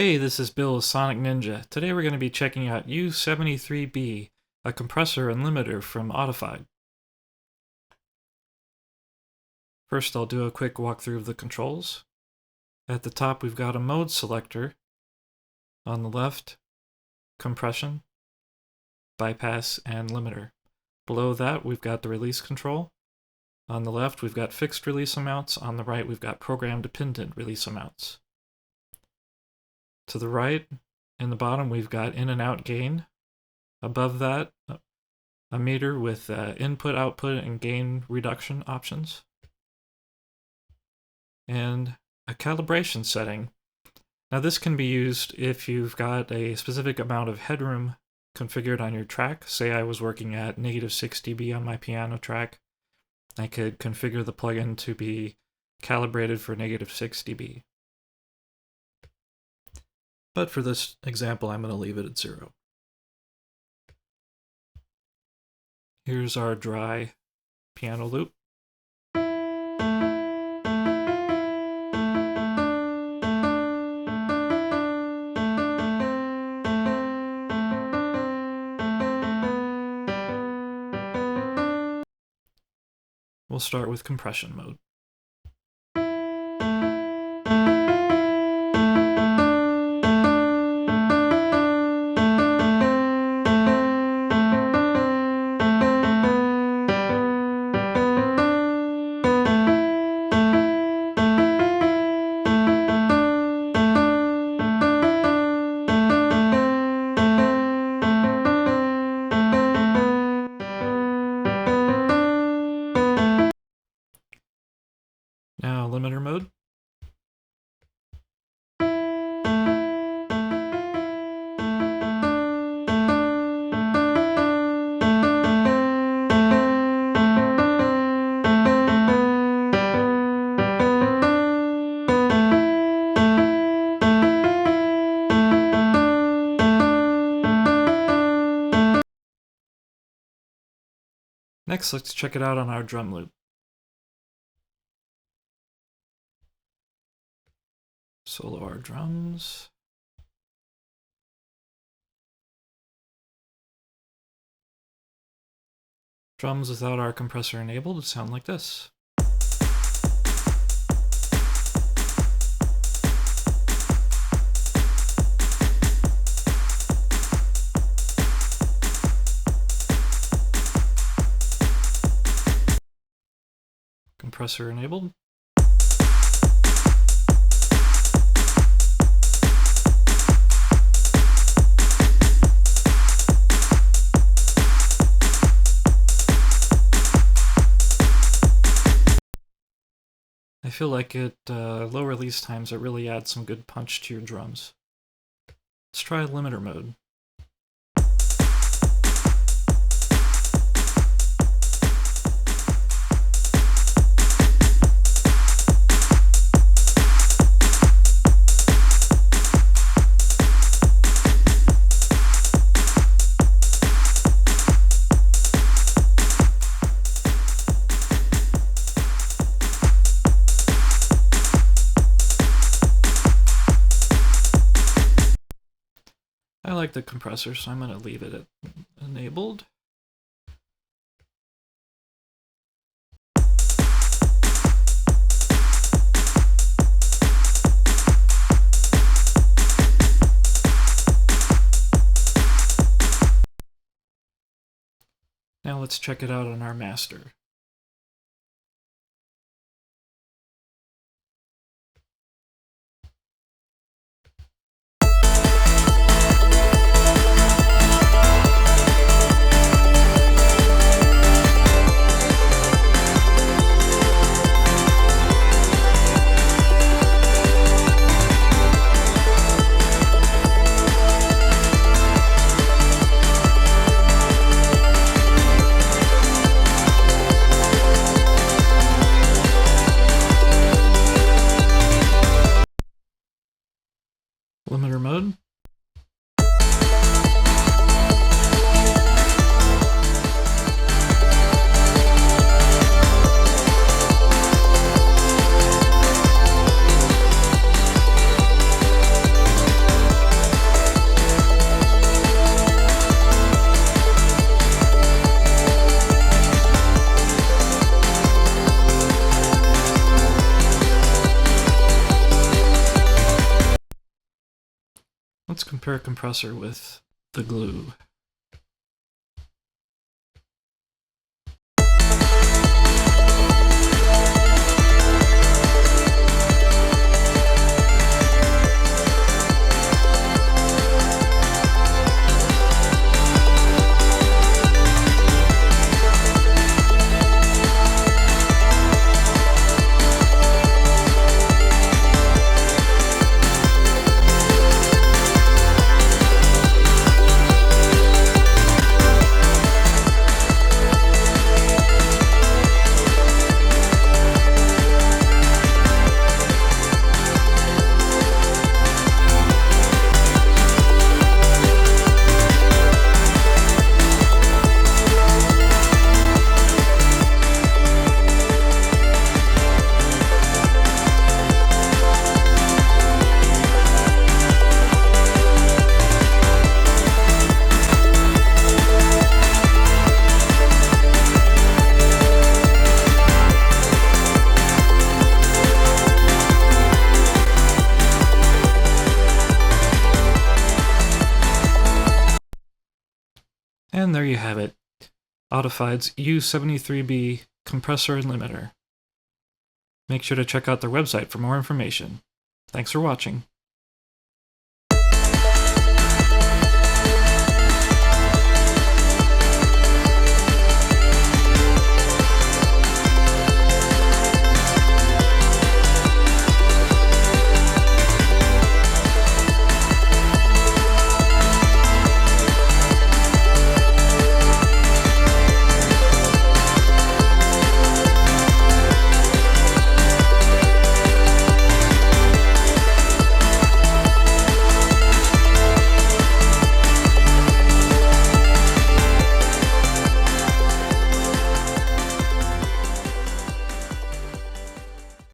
Hey, this is Bill of Sonic Ninja. Today we're going to be checking out U73b, a compressor and limiter from Audified. First I'll do a quick walkthrough of the controls. At the top we've got a mode selector. On the left, compression, bypass, and limiter. Below that we've got the release control. On the left we've got fixed release amounts. On the right we've got program-dependent release amounts. To the right, in the bottom, we've got in and out gain. Above that, a meter with input, output, and gain reduction options. And a calibration setting. Now this can be used if you've got a specific amount of headroom configured on your track. Say I was working at -6 dB on my piano track. I could configure the plugin to be calibrated for -6 dB. But for this example, I'm going to leave it at 0. Here's our dry piano loop. We'll start with compression mode. Now limiter mode. Next, let's check it out on our drum loop. Solo our drums. Drums without our compressor enabled sound like this. Compressor enabled. I feel like at low release times it really adds some good punch to your drums. Let's try limiter mode. I like the compressor, so I'm going to leave it enabled. Now let's check it out on our master. Limiter mode. Let's compare compressor with the glue. And there you have it, Audified's U73b Compressor and Limiter. Make sure to check out their website for more information. Thanks for watching.